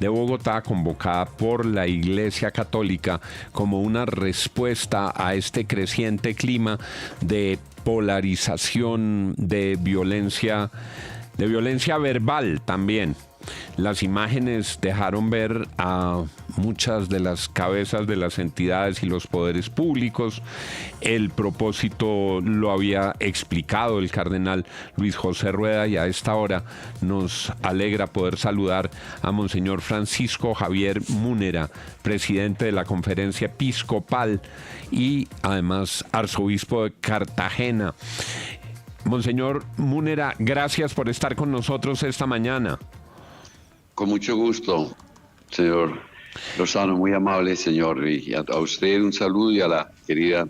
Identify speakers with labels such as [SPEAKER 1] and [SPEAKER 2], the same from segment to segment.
[SPEAKER 1] de Bogotá, convocada por la Iglesia Católica como una respuesta a este creciente clima de polarización, de violencia verbal también. Las imágenes dejaron ver a muchas de las cabezas de las entidades y los poderes públicos. El propósito lo había explicado el cardenal Luis José Rueda, y a esta hora nos alegra poder saludar a Monseñor Francisco Javier Múnera, presidente de la Conferencia Episcopal y además arzobispo de Cartagena. Monseñor Múnera, gracias por estar con nosotros esta mañana.
[SPEAKER 2] Con mucho gusto, señor Lozano, muy amable, señor. Y a usted un saludo y a la querida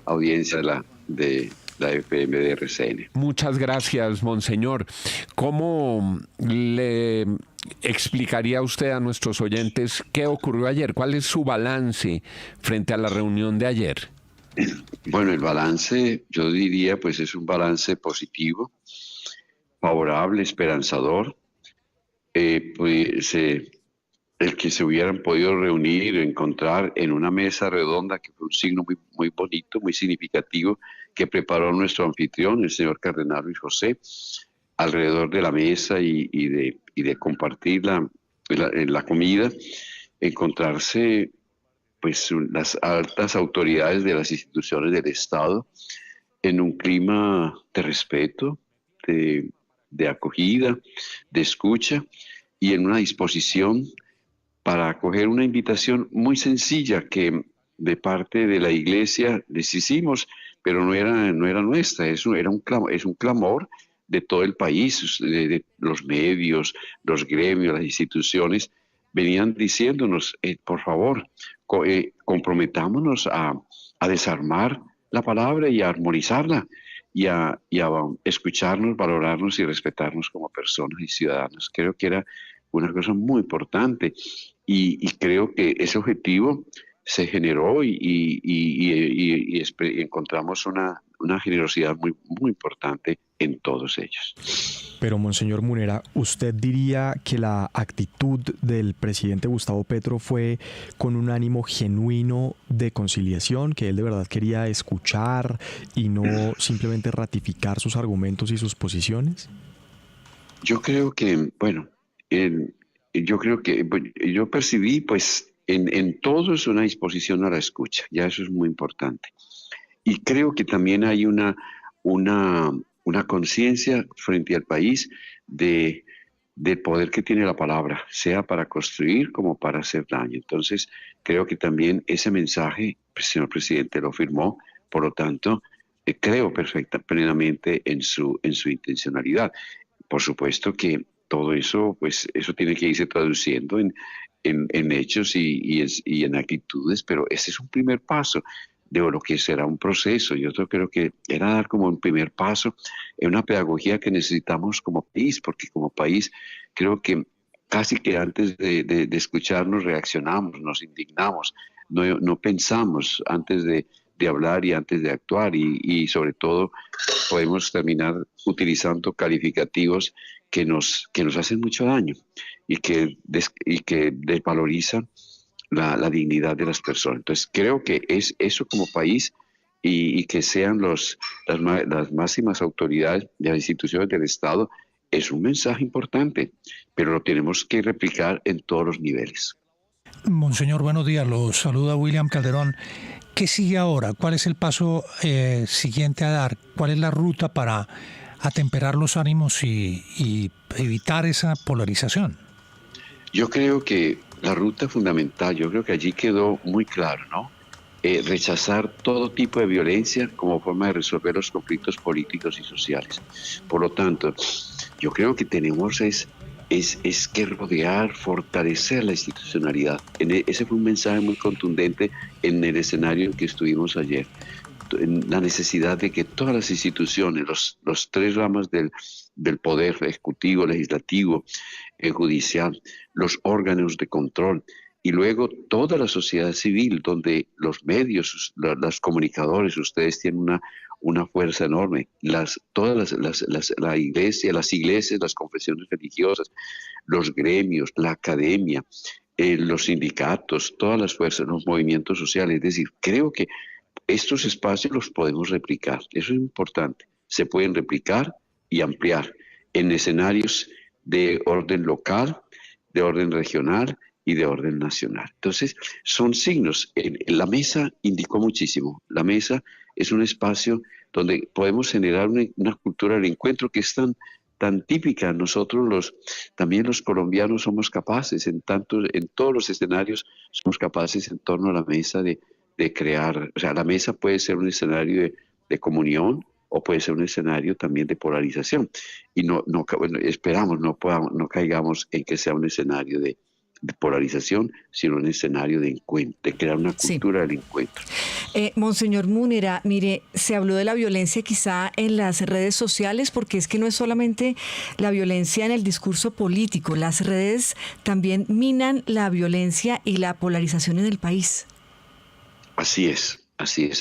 [SPEAKER 2] audiencia de la FM de RCN.
[SPEAKER 1] Muchas gracias, monseñor. ¿Cómo le explicaría usted a nuestros oyentes qué ocurrió ayer? ¿Cuál es su balance frente a la reunión de ayer?
[SPEAKER 2] Bueno, el balance, yo diría, pues es un balance positivo, favorable, esperanzador. El que se hubieran podido reunir, encontrar en una mesa redonda, que fue un signo muy, muy bonito, muy significativo, que preparó nuestro anfitrión, el señor Cardenal Luis José, alrededor de la mesa y de compartir la comida, encontrarse pues las altas autoridades de las instituciones del Estado en un clima de respeto, de acogida, de escucha y en una disposición para acoger una invitación muy sencilla que de parte de la Iglesia les hicimos, pero no era nuestra, es un clamor de todo el país, de los medios, los gremios, las instituciones, venían diciéndonos, por favor, comprometámonos a desarmar la palabra y a armonizarla, y a escucharnos, valorarnos y respetarnos como personas y ciudadanos. Creo que era una cosa muy importante y creo que ese objetivo se generó y encontramos una generosidad muy, muy importante en todos ellos.
[SPEAKER 3] Pero, monseñor Múnera, ¿usted diría que la actitud del presidente Gustavo Petro fue con un ánimo genuino de conciliación, que él de verdad quería escuchar y no simplemente ratificar sus argumentos y sus posiciones?
[SPEAKER 2] Yo creo que, bueno, yo percibí, pues, en todos una disposición a la escucha, ya eso es muy importante. Y creo que también hay una conciencia frente al país del poder que tiene la palabra, sea para construir como para hacer daño. Entonces, creo que también ese mensaje, el señor presidente lo firmó, por lo tanto, creo plenamente en su intencionalidad. Por supuesto que todo eso, pues eso tiene que irse traduciendo en hechos y en actitudes, pero ese es un primer paso de lo que será un proceso. Yo creo que era dar como un primer paso en una pedagogía que necesitamos como país, porque como país creo que casi que antes de escucharnos reaccionamos, nos indignamos, no pensamos antes de hablar y antes de actuar y sobre todo podemos terminar utilizando calificativos que nos hacen mucho daño y que desvalorizan la dignidad de las personas. Entonces creo que es eso como país y que sean las máximas autoridades de las instituciones del Estado es un mensaje importante, pero lo tenemos que replicar en todos los niveles.
[SPEAKER 4] Monseñor, buenos días. Lo saluda William Calderón. ¿Qué sigue ahora? ¿Cuál es el paso siguiente a dar? ¿Cuál es la ruta para atemperar los ánimos y evitar esa polarización?
[SPEAKER 2] Yo creo que la ruta fundamental, yo creo que allí quedó muy claro, ¿no? Rechazar todo tipo de violencia como forma de resolver los conflictos políticos y sociales. Por lo tanto, yo creo que tenemos es que rodear, fortalecer la institucionalidad. Ese fue un mensaje muy contundente en el escenario en que estuvimos ayer. La necesidad de que todas las instituciones, los tres ramas del poder ejecutivo, legislativo, judicial, los órganos de control, y luego toda la sociedad civil, donde los medios, los comunicadores, ustedes tienen una fuerza enorme. La iglesia, las iglesias, las confesiones religiosas, los gremios, la academia, los sindicatos, todas las fuerzas, los movimientos sociales. Es decir, creo que estos espacios los podemos replicar. Eso es importante. Se pueden replicar y ampliar en escenarios de orden local, de orden regional y de orden nacional. Entonces, son signos. La mesa indicó muchísimo. La mesa es un espacio donde podemos generar una cultura del encuentro que es tan típica. Nosotros también los colombianos somos capaces, en todos los escenarios, somos capaces en torno a la mesa de crear. O sea, la mesa puede ser un escenario de comunión, o puede ser un escenario también de polarización. Y esperamos no caigamos en que sea un escenario de polarización, sino un escenario de encuentro, de crear una cultura del encuentro.
[SPEAKER 5] Monseñor Múnera, mire, se habló de la violencia quizá en las redes sociales, porque es que no es solamente la violencia en el discurso político, las redes también minan la violencia y la polarización en el país. Así es.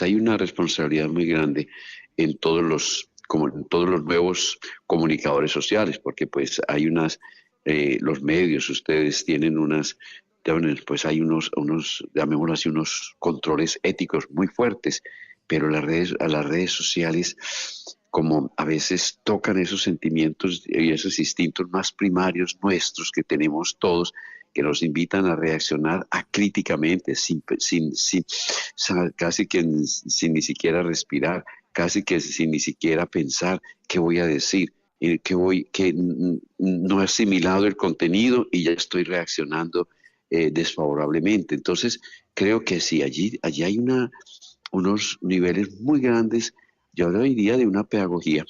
[SPEAKER 2] Hay una responsabilidad muy grande en todos los nuevos comunicadores sociales, porque pues hay los medios, ustedes tienen pues hay unos, llamémoslo así, unos controles éticos muy fuertes, pero a las redes sociales, como a veces tocan esos sentimientos y esos instintos más primarios nuestros que tenemos todos, que nos invitan a reaccionar críticamente, casi que sin ni siquiera respirar, casi que sin ni siquiera pensar qué voy a decir, que no he asimilado el contenido y ya estoy reaccionando desfavorablemente. Entonces, creo que sí, allí hay unos niveles muy grandes, yo diría, de una pedagogía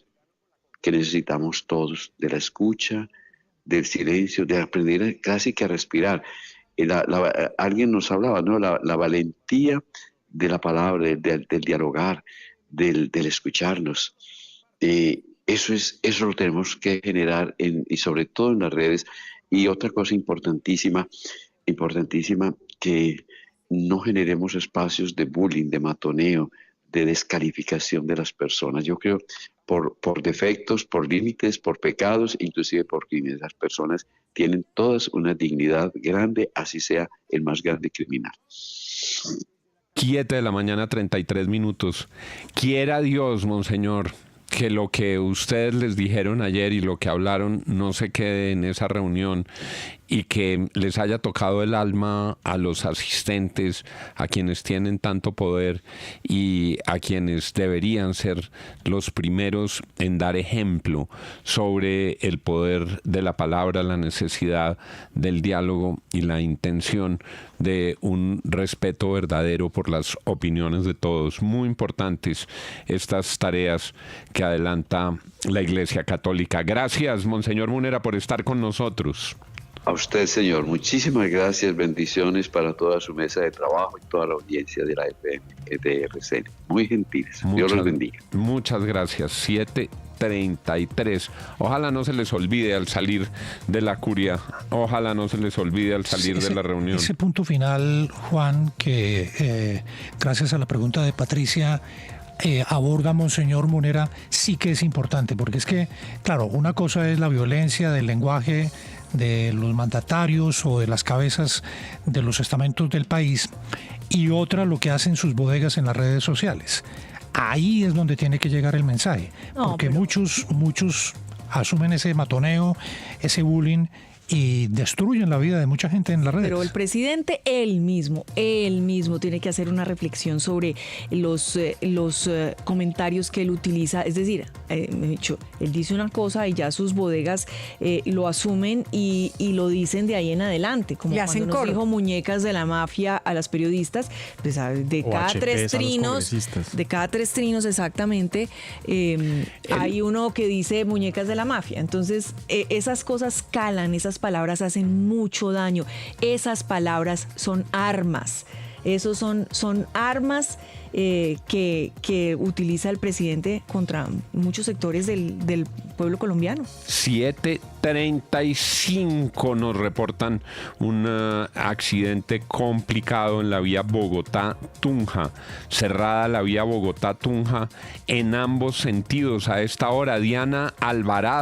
[SPEAKER 2] que necesitamos todos, de la escucha, del silencio, de aprender casi que a respirar. Alguien nos hablaba, ¿no? La valentía de la palabra, del dialogar, del escucharnos. Eso lo tenemos que generar y sobre todo en las redes. Y otra cosa importantísima, que no generemos espacios de bullying, de matoneo, de descalificación de las personas. Yo creo por defectos, por límites, por pecados, inclusive por crímenes. Las personas tienen todas una dignidad grande, así sea el más grande criminal.
[SPEAKER 1] 7:33 a.m. Quiera Dios, monseñor, que lo que ustedes les dijeron ayer y lo que hablaron no se quede en esa reunión y que les haya tocado el alma a los asistentes, a quienes tienen tanto poder y a quienes deberían ser los primeros en dar ejemplo sobre el poder de la palabra, la necesidad del diálogo y la intención de un respeto verdadero por las opiniones de todos. Muy importantes estas tareas que adelanta la Iglesia Católica. Gracias, Monseñor Múnera, por estar con nosotros.
[SPEAKER 2] A usted, señor, muchísimas gracias, bendiciones para toda su mesa de trabajo y toda la audiencia de la FM, de RCN. Muy gentiles, Dios los bendiga.
[SPEAKER 1] Muchas gracias. 7:33. Ojalá no se les olvide al salir de la curia, ojalá no se les olvide al salir de la reunión.
[SPEAKER 4] Ese punto final, Juan, que gracias a la pregunta de Patricia, aborda Monseñor Múnera, sí que es importante, porque es que, claro, una cosa es la violencia del lenguaje de los mandatarios o de las cabezas de los estamentos del país, y otra lo que hacen sus bodegas en las redes sociales. Ahí es donde tiene que llegar el mensaje, porque muchos asumen ese matoneo, ese bullying, y destruyen la vida de mucha gente en las redes.
[SPEAKER 5] Pero el presidente él mismo tiene que hacer una reflexión sobre los comentarios que él utiliza. Es decir, él dice una cosa y ya sus bodegas lo asumen y lo dicen de ahí en adelante. Como cuando nos dijo muñecas de la mafia a las periodistas, pues de cada tres trinos exactamente, hay uno que dice muñecas de la mafia. Entonces, esas cosas calan, esas palabras hacen mucho daño. Esas palabras son armas. Esos son armas que utiliza el presidente contra muchos sectores del pueblo colombiano.
[SPEAKER 1] 7:35 nos reportan un accidente complicado en la vía Bogotá-Tunja. Cerrada la vía Bogotá-Tunja en ambos sentidos a esta hora. Diana Alvarado.